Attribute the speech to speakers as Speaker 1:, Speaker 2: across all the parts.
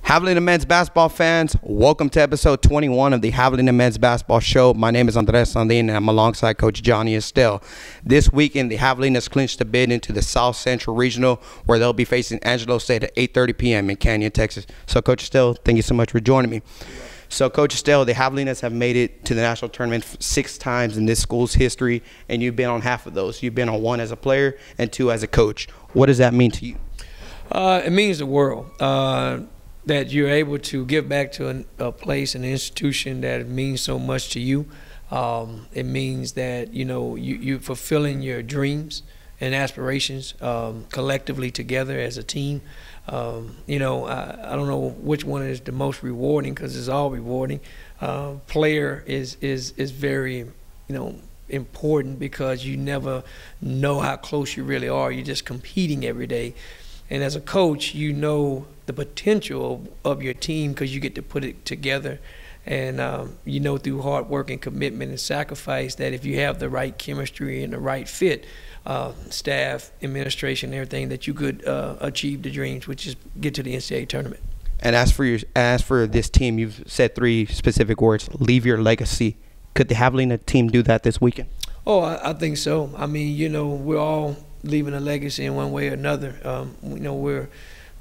Speaker 1: Javelina men's basketball fans, welcome to episode 21 of the Javelina men's basketball show. My name is Landin, and I'm alongside Coach Johnny Estelle. This weekend, the Javelinas clinched a bid into the South Central Regional, where they'll be facing Angelo State at 8:30 p.m. in Canyon, Texas. So, Coach Estelle, thank you so much for joining me. So, Coach Estelle, the Javelinas have made it to the national tournament 6 times in this school's history, and you've been on half of those. You've been on 1 as a player and 2 as a coach. What does that mean to you?
Speaker 2: It means the world. That you're able to give back to a place, an institution that means so much to you. It means that you're fulfilling your dreams and aspirations collectively together as a team. I don't know which one is the most rewarding, because it's all rewarding. Player is very important, because you never know how close you really are. You're just competing every day. And as a coach, you know the potential of your team, because you get to put it together. And through hard work and commitment and sacrifice, that if you have the right chemistry and the right fit, staff, administration, everything, that you could achieve the dreams, which is get to the NCAA tournament.
Speaker 1: And as for this team, you've said 3 specific words: leave your legacy. Could the Javelina team do that this weekend?
Speaker 2: Oh, I think so. I mean, we're all leaving a legacy in one way or another. We're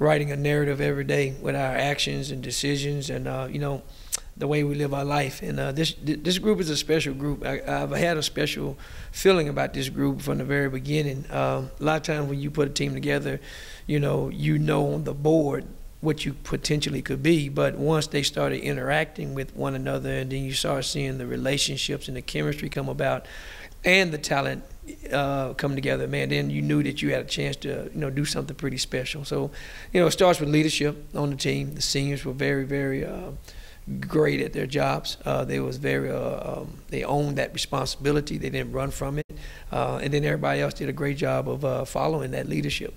Speaker 2: writing a narrative every day with our actions and decisions, and the way we live our life. And this group is a special group. I've had a special feeling about this group from the very beginning. A lot of times when you put a team together, you know on the board what you potentially could be, but once they started interacting with one another, and then you start seeing the relationships and the chemistry come about, and the talent come together, man, then you knew that you had a chance to do something pretty special. So it starts with leadership on the team. The seniors were very, very great at their jobs. They owned that responsibility. They didn't run from it, and then everybody else did a great job of following that leadership.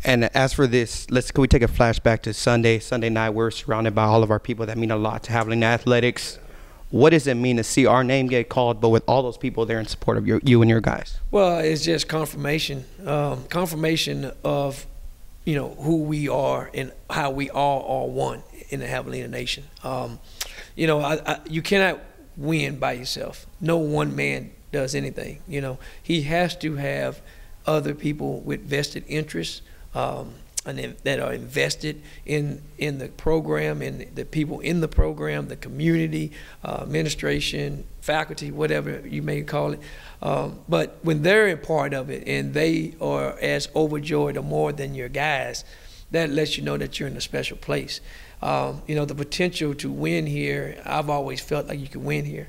Speaker 1: And as for this, can we take a flashback to Sunday night? We're surrounded by all of our people that mean a lot to Javelina athletics. What does it mean to see our name get called, but with all those people there in support of you and your guys? Well,
Speaker 2: it's just confirmation of who we are and how we all are one in the Javelina Nation. You cannot win by yourself. No one man does anything. He has to have other people with vested interests, and that are invested in the program, and the people in the program, the community, administration, faculty, whatever you may call it. But when they're a part of it and they are as overjoyed or more than your guys, that lets you know that you're in a special place. The potential to win here, I've always felt like you can win here.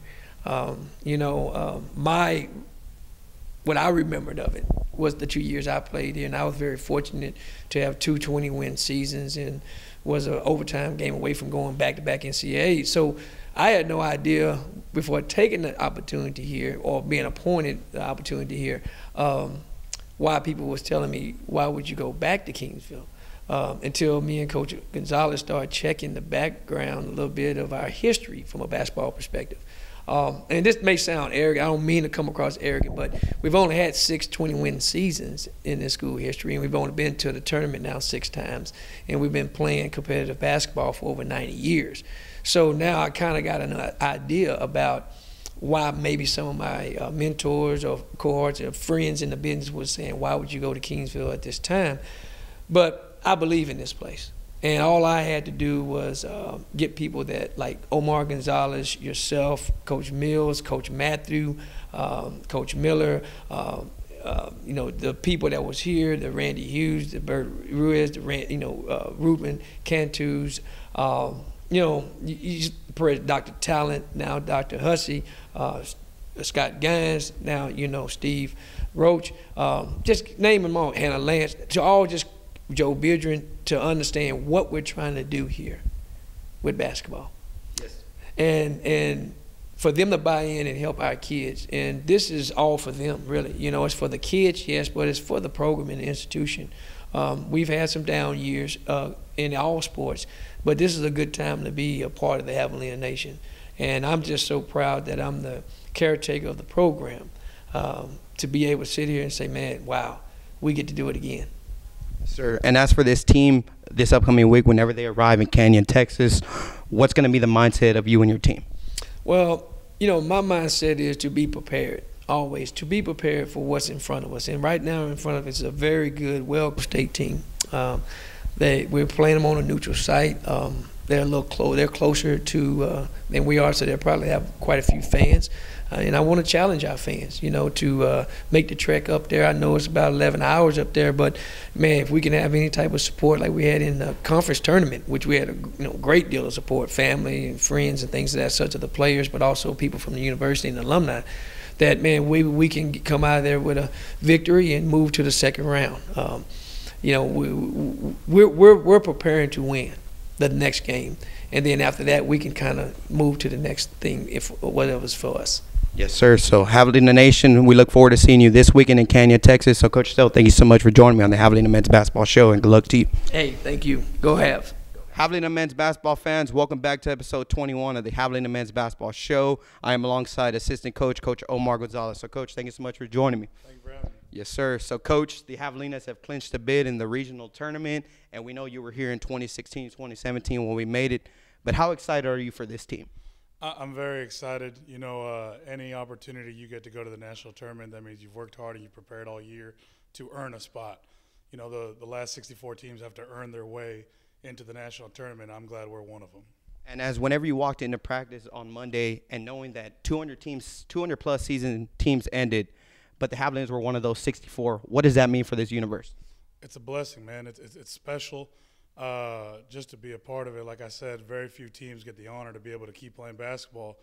Speaker 2: What I remembered of it was the 2 years I played here, and I was very fortunate to have 2 20-win seasons, and was an overtime game away from going back-to-back NCAA. So I had no idea before taking the opportunity here, or being appointed the opportunity here, why people was telling me, why would you go back to Kingsville? Until me and Coach Gonzalez started checking the background, a little bit of our history from a basketball perspective. And this may sound arrogant. I don't mean to come across arrogant, but we've only had 6 20-win seasons in this school history, and we've only been to the tournament now 6 times, and we've been playing competitive basketball for over 90 years. So now I kind of got an idea about why maybe some of my mentors or cohorts or friends in the business was saying, why would you go to Kingsville at this time? But I believe in this place. And all I had to do was get people that, like Omar Gonzalez, yourself, Coach Mills, Coach Matthew, Coach Miller, the people that was here, the Randy Hughes, the Bert Ruiz, the Ruben Cantus, Dr. Talent, now Dr. Hussey, Scott Gaines, now Steve Roach, just name them all, Hannah Lance, to all just Joe Biedron, to understand what we're trying to do here with basketball. Yes. And for them to buy in and help our kids. And this is all for them, really. It's for the kids, yes, but it's for the program and the institution. We've had some down years in all sports, but this is a good time to be a part of the Javelina Nation. And I'm just so proud that I'm the caretaker of the program, to be able to sit here and say, man, wow, we get to do it again.
Speaker 1: Sir, and as for this team, this upcoming week, whenever they arrive in Canyon, Texas, what's going to be the mindset of you and your team?
Speaker 2: Well, my mindset is to be prepared, always, to be prepared for what's in front of us. And right now in front of us is a very good, well-state team. We're playing them on a neutral site. They're a little they're closer to than we are, so they'll probably have quite a few fans. And I want to challenge our fans, to make the trek up there. I know it's about 11 hours up there, but, man, if we can have any type of support like we had in the conference tournament, which we had a great deal of support, family and friends and things of that such of the players, but also people from the university and alumni, that, man, we can come out of there with a victory and move to the second round. We're preparing to win the next game, and then after that we can kind of move to the next thing if whatever's for us.
Speaker 1: Yes, sir. So, Javelina Nation, we look forward to seeing you this weekend in Canyon, Texas. So, Coach Estelle, thank you so much for joining me on the Javelina Men's Basketball Show, and good luck to you.
Speaker 2: Hey, thank you. Go Javs.
Speaker 1: Javelina Men's Basketball fans, welcome back to episode 21 of the Javelina Men's Basketball Show. I am alongside assistant coach, Coach Omar Gonzalez. So, Coach, thank you so much for joining me.
Speaker 3: Thank you for having me.
Speaker 1: Yes, sir. So, Coach, the Javelinas have clinched a bid in the regional tournament, and we know you were here in 2016, 2017 when we made it. But how excited are you for this team?
Speaker 3: I'm very excited. Any opportunity you get to go to the national tournament, that means you've worked hard and you've prepared all year to earn a spot. The last 64 teams have to earn their way into the national tournament. I'm glad we're one of them.
Speaker 1: And as whenever you walked into practice on Monday and knowing that 200-plus season teams ended, but the Javelinas were one of those 64, what does that mean for this universe? It's
Speaker 3: a blessing, man. It's special. Just to be a part of it. Like I said, very few teams get the honor to be able to keep playing basketball.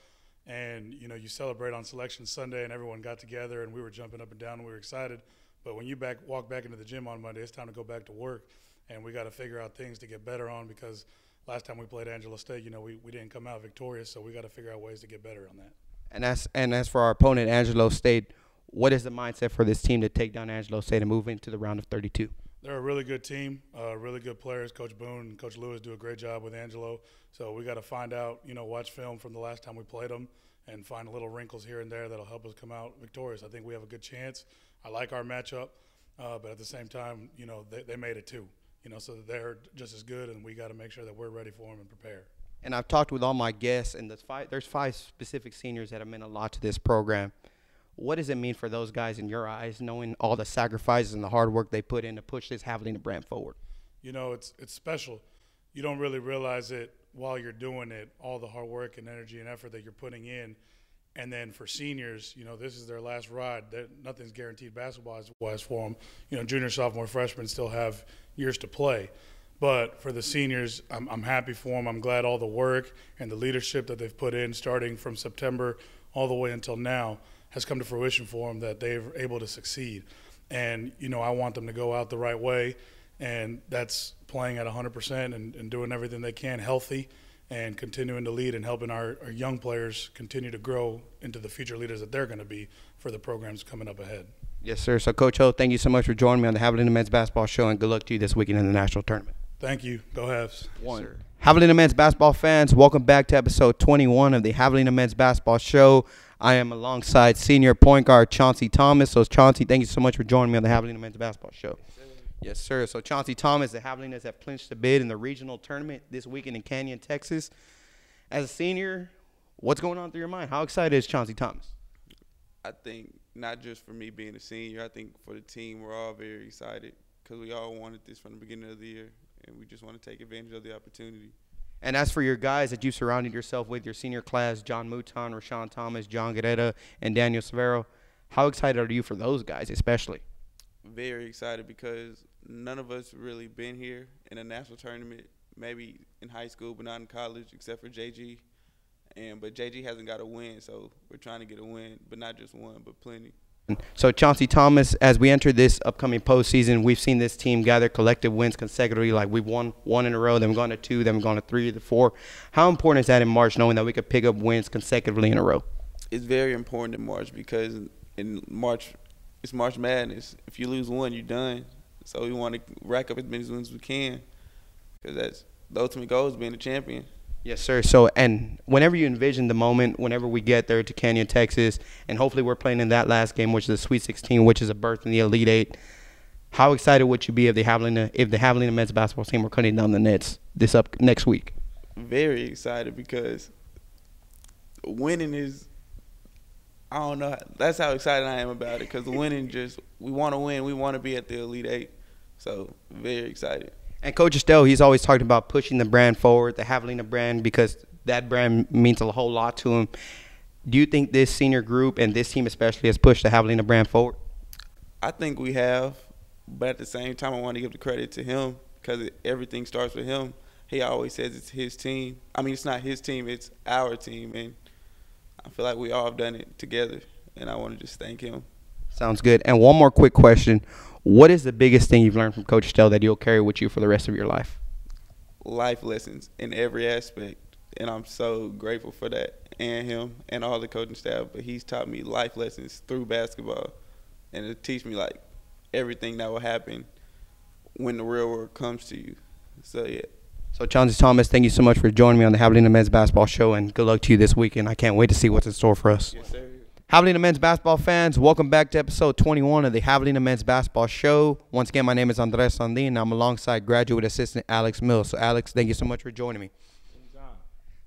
Speaker 3: And, you celebrate on Selection Sunday and everyone got together and we were jumping up and down and we were excited. But when you walk back into the gym on Monday, it's time to go back to work. And we got to figure out things to get better on because last time we played Angelo State, we didn't come out victorious. So we got to figure out ways to get better on that.
Speaker 1: And as for our opponent, Angelo State, what is the mindset for this team to take down Angelo State and move into the round of 32?
Speaker 3: They're a really good team, really good players. Coach Boone and Coach Lewis do a great job with Angelo. So we got to find out, watch film from the last time we played them and find little wrinkles here and there that'll help us come out victorious. I think we have a good chance. I like our matchup, but at the same time, they made it too. So they're just as good, and we got to make sure that we're ready for them and prepare.
Speaker 1: And I've talked with all my guests, and there's 5 specific seniors that have meant a lot to this program. What does it mean for those guys in your eyes, knowing all the sacrifices and the hard work they put in to push this Javelina brand forward?
Speaker 3: It's special. You don't really realize it while you're doing it, all the hard work and energy and effort that you're putting in. And then for seniors, this is their last ride. Nothing's guaranteed basketball-wise for them. Junior, sophomore, freshmen still have years to play. But for the seniors, I'm happy for them. I'm glad all the work and the leadership that they've put in starting from September all the way until now has come to fruition for them, that they're able to succeed. And, I want them to go out the right way, and that's playing at 100% and doing everything they can healthy and continuing to lead and helping our young players continue to grow into the future leaders that they're going to be for the programs coming up ahead.
Speaker 1: Yes, sir. So, Coach Ho, thank you so much for joining me on the Javelina Men's Basketball Show, and good luck to you this weekend in the national tournament.
Speaker 3: Thank you. Go Javs.
Speaker 1: Yes, sir. Javelina Men's Basketball fans, welcome back to episode 21 of the Javelina Men's Basketball Show. I am alongside senior point guard Chauncey Thomas. So, Chauncey, thank you so much for joining me on the Javelina Men's Basketball Show. Yes, sir. So, Chauncey Thomas, the Javelinas have clinched the bid in the regional tournament this weekend in Canyon, Texas. As a senior, what's going on through your mind? How excited is Chauncey Thomas?
Speaker 4: I think not just for me being a senior, I think for the team, we're all very excited because we all wanted this from the beginning of the year, and we just want to take advantage of the opportunity.
Speaker 1: And as for your guys that you surrounded yourself with, your senior class, John Mouton, Rashawn Thomas, John Guerrera, and Daniel Severo, how excited are you for those guys especially?
Speaker 4: Very excited because none of us really been here in a national tournament, maybe in high school but not in college except for JG. But JG hasn't got a win, so we're trying to get a win, but not just one, but plenty.
Speaker 1: So, Chauncey Thomas, as we enter this upcoming postseason, we've seen this team gather collective wins consecutively. Like we've won one in a row, then we've gone to 2, then we've gone to 3 to 4. How important is that in March, knowing that we could pick up wins consecutively in a row?
Speaker 4: It's very important in March because in March, it's March Madness. If you lose one, you're done. So we want to rack up as many wins as we can because that's the ultimate goal is being a champion.
Speaker 1: Yes, sir. So, and whenever you envision the moment, whenever we get there to Canyon, Texas, and hopefully we're playing in that last game, which is the Sweet 16, which is a berth in the Elite 8, How excited would you be if the Javelina men's basketball team were cutting down the nets next week?
Speaker 4: Very excited because winning is, I don't know, that's how excited I am about it, because winning we want to win. We want to be at the Elite Eight. So, very excited.
Speaker 1: And Coach Estelle, he's always talked about pushing the brand forward, the Javelina brand, because that brand means a whole lot to him. Do you think this senior group and this team especially has pushed the Javelina brand forward?
Speaker 4: I think we have, but at the same time, I want to give the credit to him because everything starts with him. He always says it's his team. I mean, it's not his team, it's our team, and I feel like we all have done it together, and I want to just thank him.
Speaker 1: Sounds good. And one more quick question. What is the biggest thing you've learned from Coach Estelle that you'll carry with you for the rest of your life?
Speaker 4: Life lessons in every aspect, and I'm so grateful for that, and him and all the coaching staff. But he's taught me life lessons through basketball, and it teach me like everything that will happen when the real world comes to you. So yeah.
Speaker 1: So Chauncey Thomas, thank you so much for joining me on the Javelina Men's Basketball Show, and good luck to you this weekend. I can't wait to see what's in store for us.
Speaker 4: Yes, sir.
Speaker 1: Javelina Men's Basketball fans, welcome back to episode 21 of the Javelina Men's Basketball Show. Once again, my name is Andres Landin, and I'm alongside graduate assistant Alex Mills. So, Alex, thank you so much for joining me.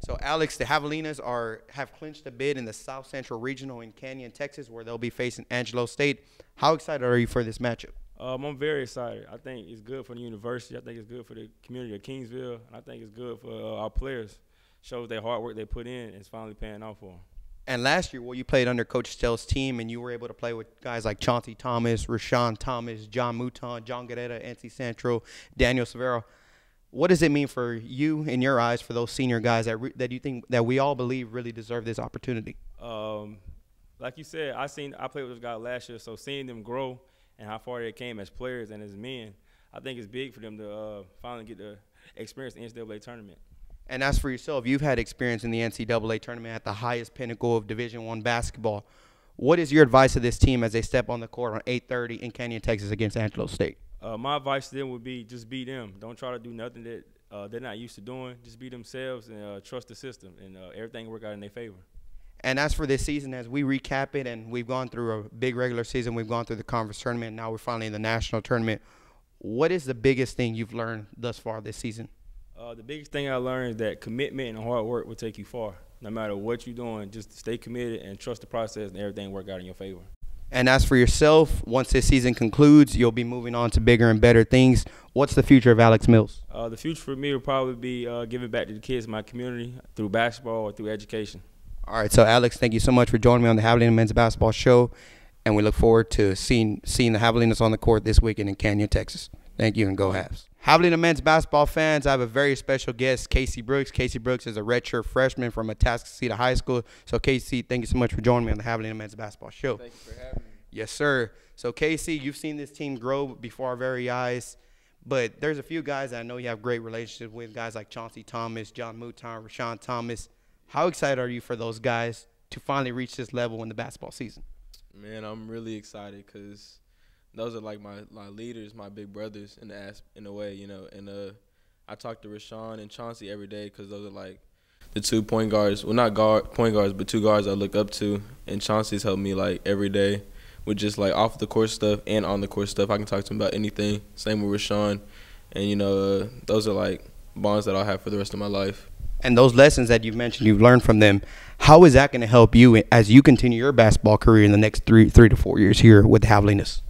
Speaker 1: So, Alex, the Javelinas have clinched a bid in the South Central Regional in Canyon, Texas, where they'll be facing Angelo State. How excited are you for this matchup?
Speaker 5: I'm very excited. I think it's good for the university. I think it's good for the community of Kingsville. And I think it's good for our players. Shows their hard work they put in and it's finally paying off for them.
Speaker 1: And last year, you played under Coach Estelle's team, and you were able to play with guys like Chauncey Thomas, Rashawn Thomas, John Mouton, John Guerrera, NC Central, Daniel Severo. What does it mean for you, in your eyes, for those senior guys that you think that we all believe really deserve this opportunity?
Speaker 5: Like you said, I played with those guys last year, so seeing them grow and how far they came as players and as men, I think it's big for them to finally get to experience the NCAA tournament.
Speaker 1: And as for yourself, you've had experience in the NCAA tournament at the highest pinnacle of Division I basketball. What is your advice to this team as they step on the court on 8:30 in Canyon, Texas against Angelo State?
Speaker 5: My advice to them would be just be them. Don't try to do nothing that they're not used to doing. Just be themselves and trust the system, and everything will work out in their favor.
Speaker 1: And as for this season, as we recap it, and we've gone through a big regular season, we've gone through the conference tournament, and now we're finally in the national tournament. What is the biggest thing you've learned thus far this season?
Speaker 5: The biggest thing I learned is that commitment and hard work will take you far. No matter what you're doing, just stay committed and trust the process, and everything will work out in your favor.
Speaker 1: And as for yourself, once this season concludes, you'll be moving on to bigger and better things. What's the future of Alex Mills?
Speaker 5: The future for me will probably be giving back to the kids in my community through basketball or through education.
Speaker 1: All right, so Alex, thank you so much for joining me on the Javelina Men's Basketball Show, and we look forward to seeing the Javelinas on the court this weekend in Canyon, Texas. Thank you, and go Javs. Javelina Men's Basketball fans, I have a very special guest, Casey Brooks. Casey Brooks is a redshirt freshman from Atascocita High School. So, Casey, thank you so much for joining me on the Javelina Men's Basketball Show.
Speaker 4: Thank you for having me.
Speaker 1: Yes, sir. So, Casey, you've seen this team grow before our very eyes, but there's a few guys that I know you have great relationships with, guys like Chauncey Thomas, John Mouton, Rashawn Thomas. How excited are you for those guys to finally reach this level in the basketball season?
Speaker 6: Man, I'm really excited because those are like my leaders, my big brothers in a way, you know. And I talk to Rashawn and Chauncey every day because those are like the 2 point guards. Well, not point guards, but 2 guards I look up to. And Chauncey's helped me like every day with just like off the court stuff and on the court stuff. I can talk to him about anything. Same with Rashawn. And, you know, those are like bonds that I'll have for the rest of my life.
Speaker 1: And those lessons that you've mentioned, you've learned from them, how is that going to help you as you continue your basketball career in the next three to 4 years here with the Javelinas?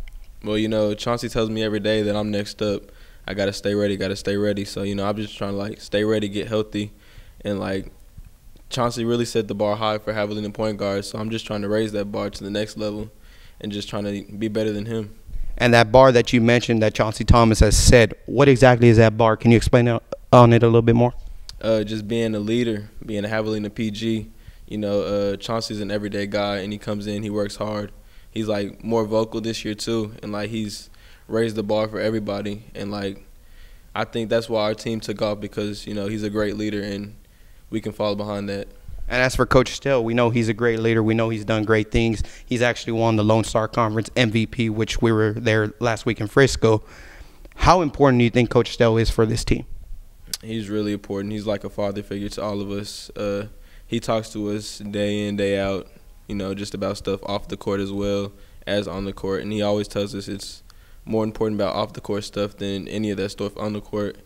Speaker 6: Well, you know, Chauncey tells me every day that I'm next up. I got to stay ready, So, you know, I'm just trying to, like, stay ready, get healthy. And, like, Chauncey really set the bar high for Javelina point guards. So I'm just trying to raise that bar to the next level and just trying to be better than him.
Speaker 1: And that bar that you mentioned that Chauncey Thomas has set, what exactly is that bar? Can you explain on it a little bit more?
Speaker 6: Just being a leader, being a Javelina PG. You know, Chauncey's an everyday guy, and he comes in, he works hard. He's, like, more vocal this year, too, and, like, he's raised the bar for everybody. And, like, I think that's why our team took off because, you know, he's a great leader, and we can follow behind that.
Speaker 1: And as for Coach Estelle, we know he's a great leader. We know he's done great things. He's actually won the Lone Star Conference MVP, which we were there last week in Frisco. How important do you think Coach Estelle is for this team?
Speaker 6: He's really important. He's like a father figure to all of us. He talks to us day in, day out, you know, just about stuff off the court as well as on the court. And he always tells us it's more important about off the court stuff than any of that stuff on the court.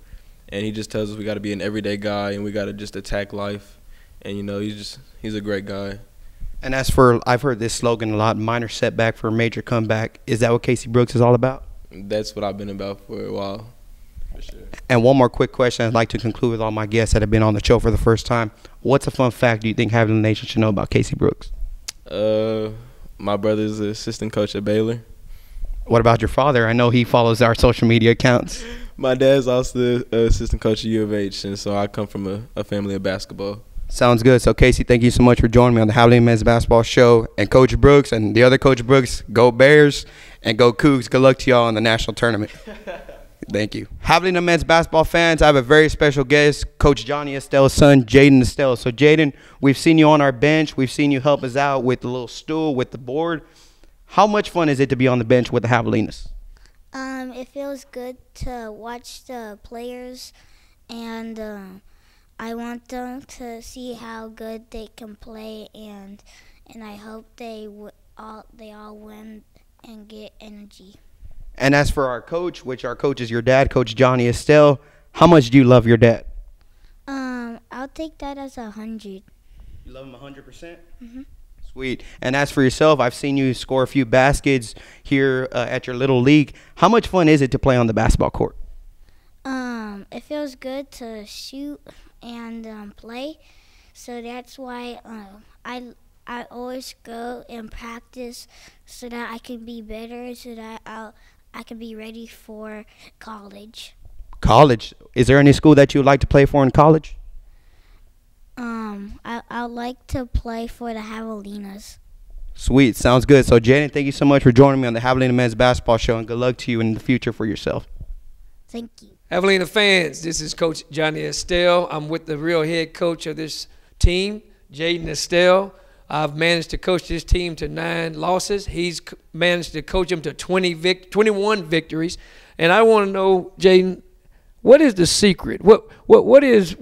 Speaker 6: And he just tells us we got to be an everyday guy and we got to just attack life. And, you know, he's a great guy.
Speaker 1: And as for, I've heard this slogan a lot, minor setback for a major comeback. Is that what Casey Brooks is all about?
Speaker 6: That's what I've been about for a while, for sure.
Speaker 1: And one more quick question I'd like to conclude with all my guests that have been on the show for the first time. What's a fun fact do you think Javelina Nation should know about Casey Brooks?
Speaker 6: My brother's the assistant coach at Baylor.
Speaker 1: What about your father? I know he follows our social media accounts.
Speaker 6: My dad's also the assistant coach at U of H, and so I come from a family of basketball.
Speaker 1: Sounds good. So, Casey, thank you so much for joining me on the Javelina Men's Basketball Show. And Coach Brooks and the other Coach Brooks, go Bears and go Cougs. Good luck to y'all in the national tournament. Thank you. Javelina Men's Basketball fans, I have a very special guest, Coach Johnny Estelle's son, Jaden Estella. So, Jaden, we've seen you on our bench. We've seen you help us out with the little stool, with the board. How much fun is it to be on the bench with the Javelinas?
Speaker 7: It feels good to watch the players, and I want them to see how good they can play, and I hope they all win and get energy.
Speaker 1: And as for our coach, which our coach is your dad, Coach Johnny Estelle, how much do you love your dad?
Speaker 7: I'll take that as 100.
Speaker 1: You love him 100%?
Speaker 7: Mm-hmm.
Speaker 1: Sweet. And as for yourself, I've seen you score a few baskets here at your little league. How much fun is it to play on the basketball court?
Speaker 7: It feels good to shoot and play, so that's why I always go and practice so that I can be better, so that I can be ready for college.
Speaker 1: College. Is there any school that you would like to play for in college?
Speaker 7: I'd like to play for the Javelinas.
Speaker 1: Sweet. Sounds good. So, Jaden, thank you so much for joining me on the Javelina Men's Basketball Show, and good luck to you in the future for yourself.
Speaker 7: Thank you.
Speaker 2: Javelina fans, this is Coach Johnny Estelle. I'm with the real head coach of this team, Jaden Estelle. I've managed to coach this team to 9 losses. He's managed to coach them to 21 victories. And I want to know, Jaden, what is the secret? What is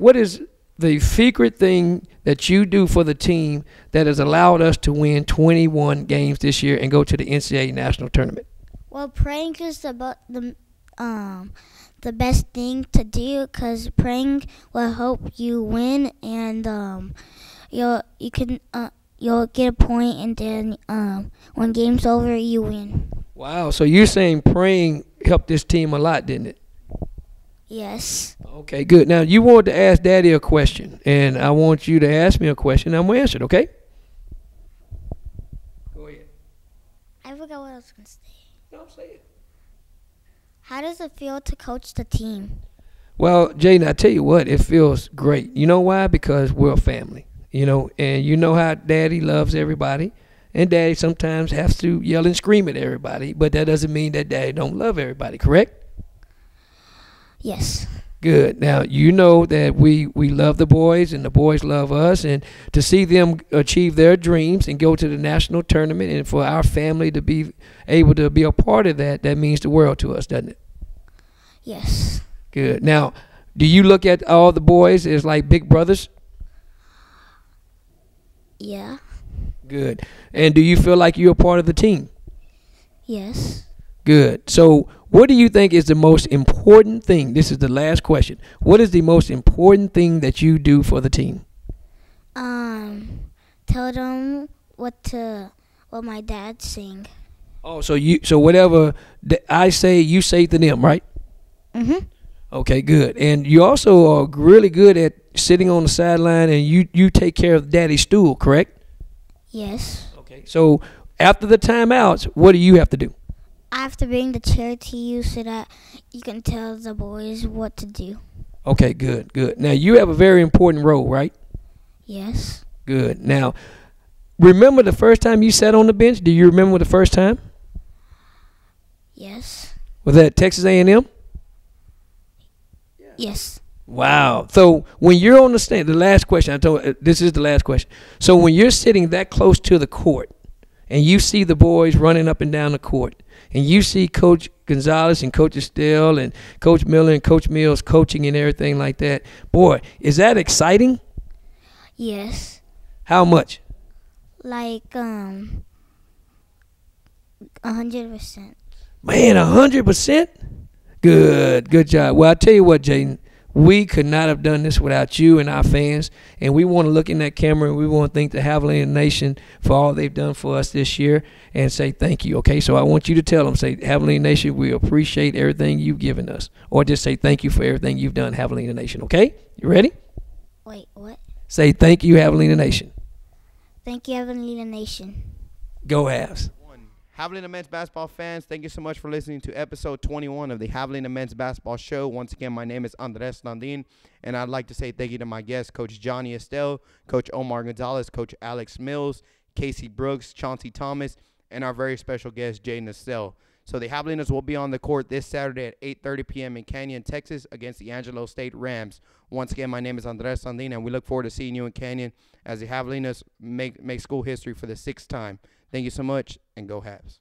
Speaker 2: the secret thing that you do for the team that has allowed us to win 21 games this year and go to the NCAA national tournament?
Speaker 7: Well, praying is about the best thing to do, because praying will help you win, and you'll get a point, and then when game's over, you win.
Speaker 2: Wow, so you're saying praying helped this team a lot, didn't it?
Speaker 7: Yes.
Speaker 2: Okay, good. Now, you wanted to ask Daddy a question, and I want you to ask me a question. I'm going to answer it, okay? Go ahead.
Speaker 7: I forgot what I was going to say.
Speaker 2: No, say it.
Speaker 7: How does it feel to coach the team?
Speaker 2: Well, Jaden, I tell you what, it feels great. You know why? Because we're a family, and you know how Daddy loves everybody, and Daddy sometimes has to yell and scream at everybody, but that doesn't mean that Daddy don't love everybody, correct?
Speaker 7: Yes.
Speaker 2: Good. Now, you know that we love the boys and the boys love us, and to see them achieve their dreams and go to the national tournament, and for our family to be able to be a part of that, that means the world to us, doesn't it?
Speaker 7: Yes.
Speaker 2: Good. Now, do you look at all the boys as like big brothers?
Speaker 7: Yeah.
Speaker 2: Good. And do you feel like you're a part of the team?
Speaker 7: Yes.
Speaker 2: Good. So what do you think is the most important thing? This is the last question. What is the most important thing that you do for the team?
Speaker 7: Tell them what my dad sing.
Speaker 2: Oh, so whatever I say, you say to them, right?
Speaker 7: Mhm.
Speaker 2: Okay, good. And you also are really good at sitting on the sideline, and you take care of Daddy's stool, correct?
Speaker 7: Yes.
Speaker 2: Okay. So after the timeouts, what do you have to do?
Speaker 7: I have to bring the chair to you so that you can tell the boys what to do.
Speaker 2: Okay, good, good. Now, you have a very important role, right?
Speaker 7: Yes.
Speaker 2: Good. Now, remember the first time you sat on the bench? Do you remember the first time?
Speaker 7: Yes.
Speaker 2: Was that Texas A&M?
Speaker 7: Yes.
Speaker 2: Wow. So when you're on the stand, the last question, this is the last question. So when you're sitting that close to the court and you see the boys running up and down the court, and you see Coach Gonzales and Coach Estelle and Coach Miller and Coach Mills coaching and everything like that, boy, is that exciting?
Speaker 7: Yes.
Speaker 2: How much?
Speaker 7: Like 100%.
Speaker 2: Man, 100%? Good job. Well, I tell you what, Jaden, we could not have done this without you and our fans, and we want to look in that camera and we want to thank the Javelina Nation for all they've done for us this year and say thank you, okay? So I want you to tell them, say, Javelina Nation, we appreciate everything you've given us, or just say thank you for everything you've done, Javelina Nation, okay? You ready?
Speaker 7: Wait, what?
Speaker 2: Say thank you, Javelina Nation.
Speaker 7: Thank you, Javelina Nation.
Speaker 2: Go Avs.
Speaker 1: Javelina men's basketball fans, thank you so much for listening to episode 21 of the Javelina men's basketball show. Once again, my name is Landin, and I'd like to say thank you to my guests, Coach Johnny Estelle, Coach Omar Gonzalez, Coach Alex Mills, Casey Brooks, Chauncey Thomas, and our very special guest, Jaden Estelle. So the Javelinas will be on the court this Saturday at 8:30 p.m. in Canyon, Texas, against the Angelo State Rams. Once again, my name is Landin, and we look forward to seeing you in Canyon as the Javelinas make school history for the 6th time. Thank you so much, and go Habs.